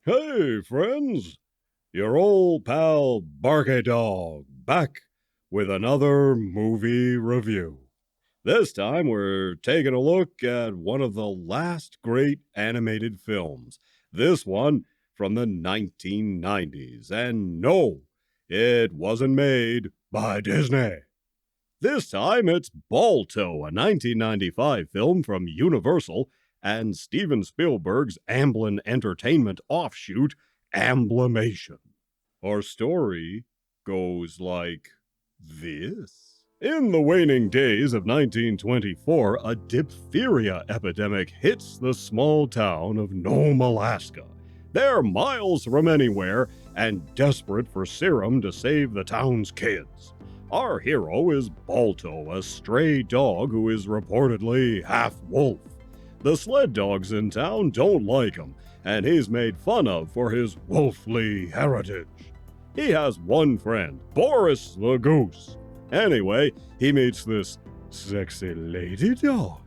Hey, friends! Your old pal Barkey Dog back with another movie review. This time we're taking a look at one of the last great animated films. This one from the 1990s. And no, it wasn't made by Disney. This time it's Balto, a 1995 film from Universal, and Steven Spielberg's Amblin Entertainment offshoot, Amblimation. Our story goes like this. In the waning days of 1924, a diphtheria epidemic hits the small town of Nome, Alaska. They're miles from anywhere and desperate for serum to save the town's kids. Our hero is Balto, a stray dog who is reportedly half wolf. The sled dogs in town don't like him, and he's made fun of for his wolfly heritage. He has one friend, Boris the goose. Anyway, he meets this sexy lady dog,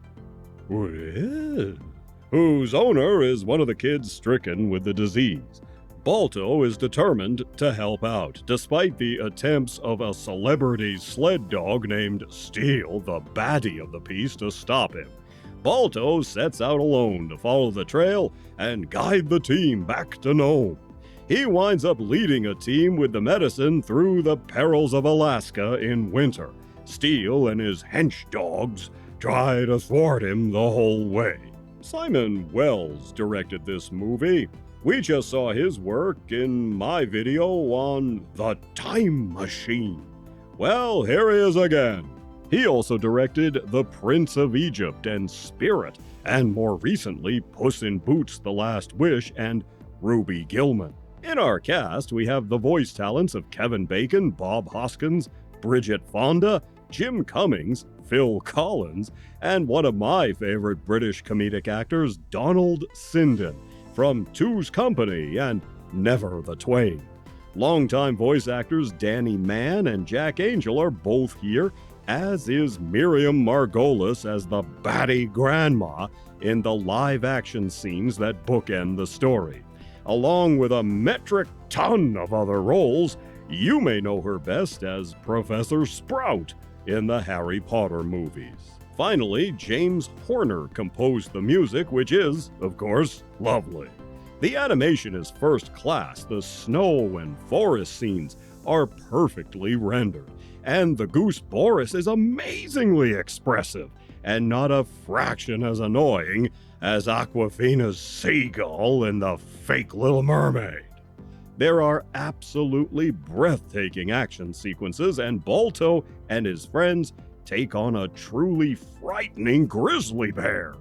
whose owner is one of the kids stricken with the disease. Balto is determined to help out, despite the attempts of a celebrity sled dog named Steel, the baddie of the piece, to stop him. Balto sets out alone to follow the trail and guide the team back to Nome. He winds up leading a team with the medicine through the perils of Alaska in winter. Steel and his hench dogs try to thwart him the whole way. Simon Wells directed this movie. We just saw his work in my video on The Time Machine. Well, here he is again. He also directed The Prince of Egypt and Spirit, and more recently Puss in Boots: The Last Wish and Ruby Gilman. In our cast, we have the voice talents of Kevin Bacon, Bob Hoskins, Bridget Fonda, Jim Cummings, Phil Collins, and one of my favorite British comedic actors, Donald Sinden, from Two's Company and Never the Twain. Longtime voice actors Danny Mann and Jack Angel are both here, as is Miriam Margolyes as the batty grandma in the live-action scenes that bookend the story. Along with a metric ton of other roles, you may know her best as Professor Sprout in the Harry Potter movies. Finally, James Horner composed the music, which is, of course, lovely. The animation is first class, the snow and forest scenes are perfectly rendered, and the goose Boris is amazingly expressive, and not a fraction as annoying as Aquafina's seagull in The Fake Little Mermaid. There are absolutely breathtaking action sequences, and Balto and his friends take on a truly frightening grizzly bear.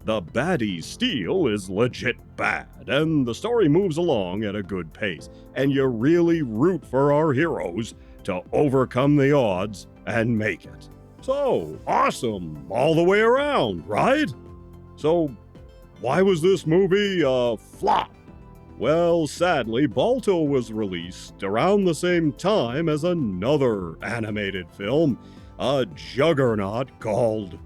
The baddie Steel is legit bad, and the story moves along at a good pace, and you really root for our heroes to overcome the odds and make it. So, awesome all the way around, right? So, why was this movie a flop? Well, sadly, Balto was released around the same time as another animated film, a juggernaut called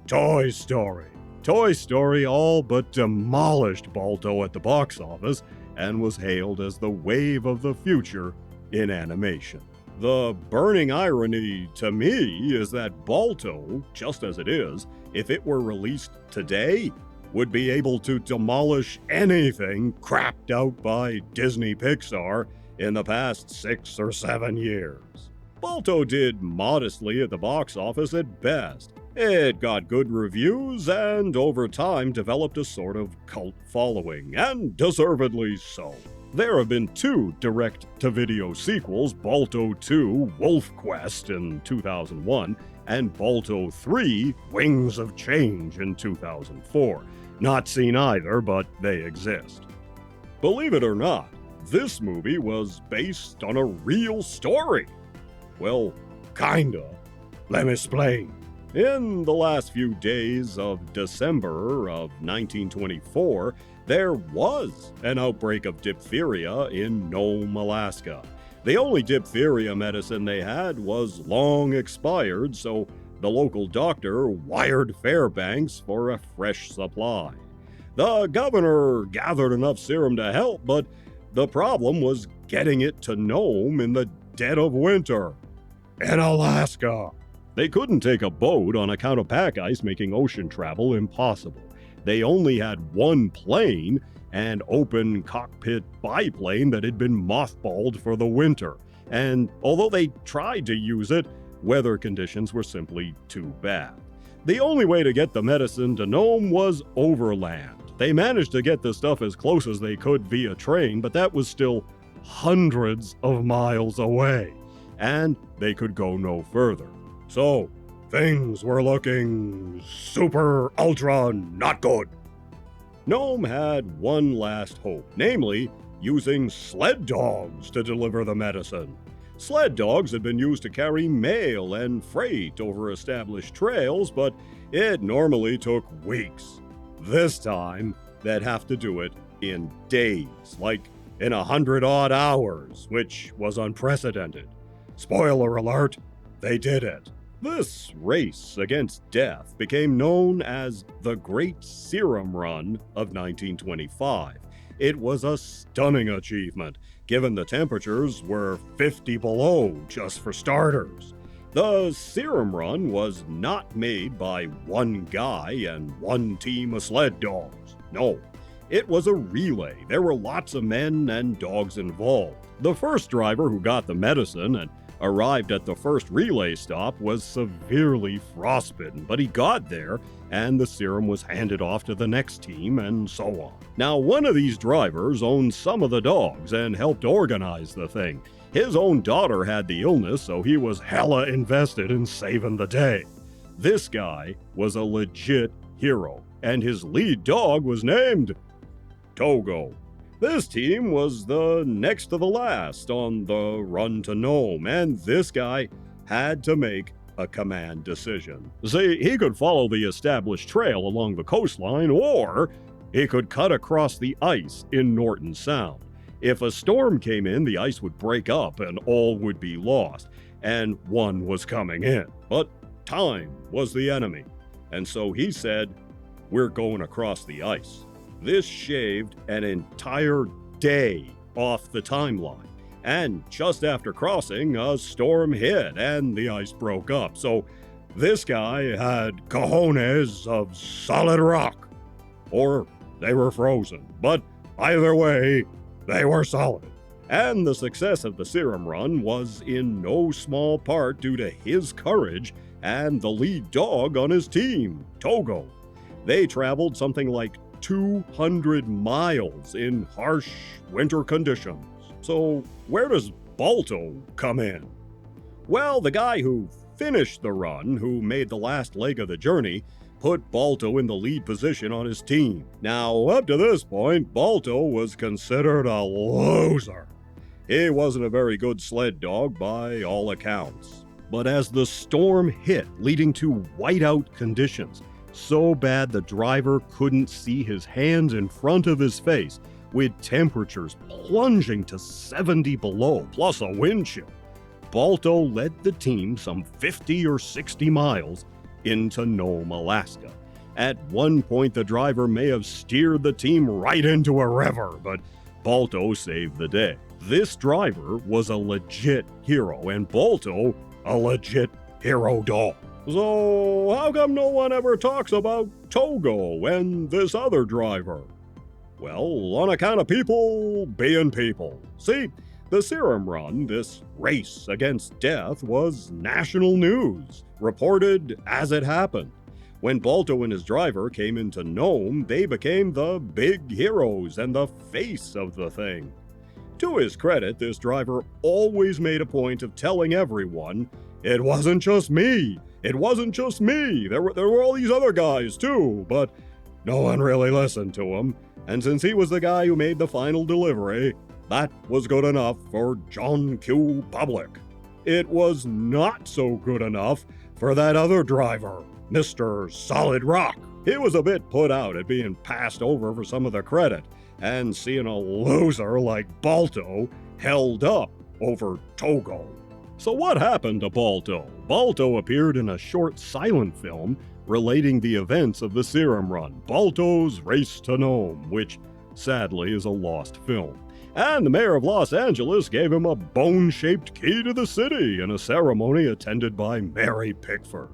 Toy Story. Toy Story all but demolished Balto at the box office and was hailed as the wave of the future in animation. The burning irony to me is that Balto, just as it is, if it were released today, would be able to demolish anything crapped out by Disney Pixar in the past 6 or 7 years. Balto did modestly at the box office at best. It got good reviews and over time developed a sort of cult following, and deservedly so. There have been 2 direct-to-video sequels, Balto 2 Wolf Quest in 2001 and Balto 3 Wings of Change in 2004. Not seen either, but they exist. Believe it or not, this movie was based on a real story. Well, kinda. Let me explain. In the last few days of December of 1924, there was an outbreak of diphtheria in Nome, Alaska. The only diphtheria medicine they had was long expired, so the local doctor wired Fairbanks for a fresh supply. The governor gathered enough serum to help, but the problem was getting it to Nome in the dead of winter. In Alaska. They couldn't take a boat on account of pack ice, making ocean travel impossible. They only had one plane, an open cockpit biplane that had been mothballed for the winter. And although they tried to use it, weather conditions were simply too bad. The only way to get the medicine to Nome was overland. They managed to get the stuff as close as they could via train, but that was still hundreds of miles away, and they could go no further. So, things were looking super ultra not good. Nome had one last hope, namely using sled dogs to deliver the medicine. Sled dogs had been used to carry mail and freight over established trails, but it normally took weeks. This time, they'd have to do it in days, like in 100-odd hours, which was unprecedented. Spoiler alert, they did it. This race against death became known as the Great Serum Run of 1925. It was a stunning achievement, given the temperatures were 50 below just for starters. The Serum Run was not made by one guy and one team of sled dogs. No, it was a relay. There were lots of men and dogs involved. The first driver who got the medicine and arrived at the first relay stop was severely frostbitten, but he got there and the serum was handed off to the next team and so on. Now, one of these drivers owned some of the dogs and helped organize the thing. His own daughter had the illness, so he was hella invested in saving the day. This guy was a legit hero, and his lead dog was named Togo. This team was the next to the last on the run to Nome, and this guy had to make a command decision. See, he could follow the established trail along the coastline, or he could cut across the ice in Norton Sound. If a storm came in, the ice would break up and all would be lost, and one was coming in. But time was the enemy, and so he said, "We're going across the ice." This shaved an entire day off the timeline. And just after crossing, a storm hit and the ice broke up. So this guy had cojones of solid rock. Or they were frozen. But either way, they were solid. And the success of the Serum Run was in no small part due to his courage and the lead dog on his team, Togo. They traveled something like 200 miles in harsh winter conditions. So where does Balto come in? Well, the guy who finished the run, who made the last leg of the journey, put Balto in the lead position on his team. Now, up to this point, Balto was considered a loser. He wasn't a very good sled dog by all accounts. But as the storm hit, leading to whiteout conditions, so bad the driver couldn't see his hands in front of his face, with temperatures plunging to 70 below, plus a wind chill, Balto led the team some 50 or 60 miles into Nome, Alaska. At one point, the driver may have steered the team right into a river, but Balto saved the day. This driver was a legit hero, and Balto a legit hero dog. So how come no one ever talks about Togo and this other driver? Well, on account of people being people. See, the Serum Run, this race against death, was national news, reported as it happened. When Balto and his driver came into Nome, they became the big heroes and the face of the thing. To his credit, this driver always made a point of telling everyone, "It wasn't just me. It wasn't just me. There were all these other guys too," but no one really listened to him. And since he was the guy who made the final delivery, that was good enough for John Q. Public. It was not so good enough for that other driver, Mr. Solid Rock. He was a bit put out at being passed over for some of the credit, and seeing a loser like Balto held up over Togo. So what happened to Balto? Balto appeared in a short silent film relating the events of the Serum Run, Balto's Race to Nome, which sadly is a lost film. And the mayor of Los Angeles gave him a bone-shaped key to the city in a ceremony attended by Mary Pickford.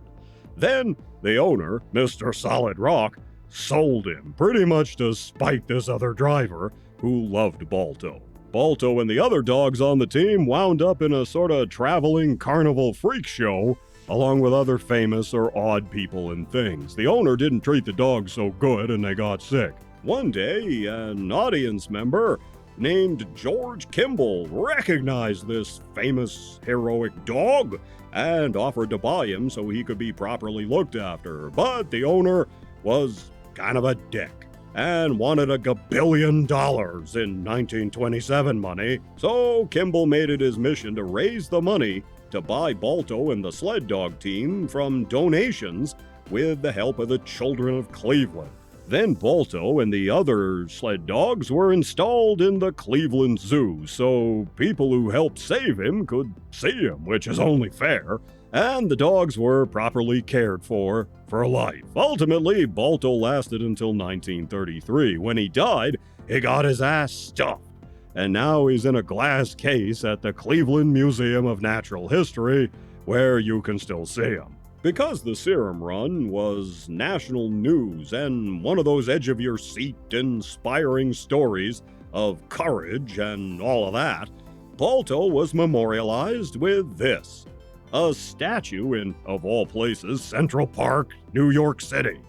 Then the owner, Mr. Solid Rock, sold him, pretty much to spite this other driver who loved Balto. Balto and the other dogs on the team wound up in a sort of traveling carnival freak show, along with other famous or odd people and things. The owner didn't treat the dogs so good and they got sick. One day, an audience member named George Kimball recognized this famous heroic dog and offered to buy him so he could be properly looked after. But the owner was kind of a dick and wanted $1 billion in 1927 money, so Kimball made it his mission to raise the money to buy Balto and the sled dog team from donations with the help of the children of Cleveland. Then Balto and the other sled dogs were installed in the Cleveland Zoo, so people who helped save him could see him, which is only fair, and the dogs were properly cared for life. Ultimately, Balto lasted until 1933. When he died, he got his ass stuffed, and now he's in a glass case at the Cleveland Museum of Natural History, where you can still see him. Because the Serum Run was national news and one of those edge-of-your-seat inspiring stories of courage and all of that, Balto was memorialized with this: a statue in, of all places, Central Park, New York City.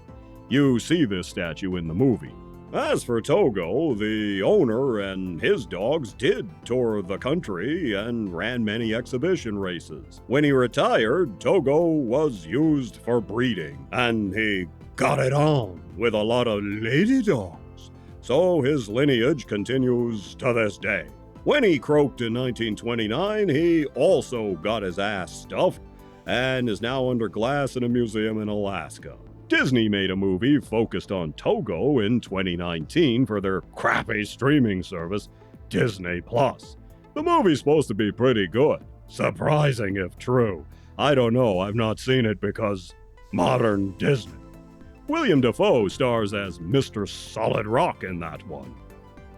You see this statue in the movie. As for Togo, the owner and his dogs did tour the country and ran many exhibition races. When he retired, Togo was used for breeding, and he got it on with a lot of lady dogs, so his lineage continues to this day. When he croaked in 1929, he also got his ass stuffed and is now under glass in a museum in Alaska. Disney made a movie focused on Togo in 2019 for their crappy streaming service, Disney+. The movie's supposed to be pretty good. Surprising if true. I don't know, I've not seen it because modern Disney. William Dafoe stars as Mr. Solid Rock in that one.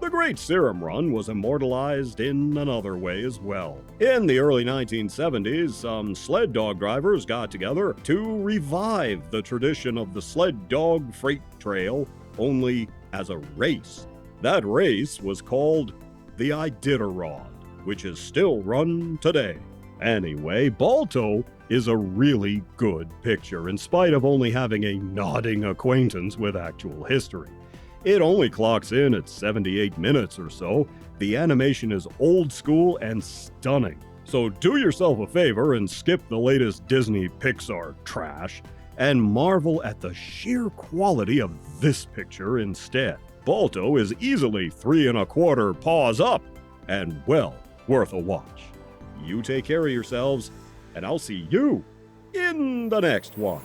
The Great Serum Run was immortalized in another way as well. In the early 1970s, some sled dog drivers got together to revive the tradition of the sled dog freight trail, only as a race. That race was called the Iditarod, which is still run today. Anyway, Balto is a really good picture, in spite of only having a nodding acquaintance with actual history. It only clocks in at 78 minutes or so. The animation is old school and stunning. So do yourself a favor and skip the latest Disney Pixar trash and marvel at the sheer quality of this picture instead. Balto is easily 3 1/4 paws up and well worth a watch. You take care of yourselves, and I'll see you in the next one.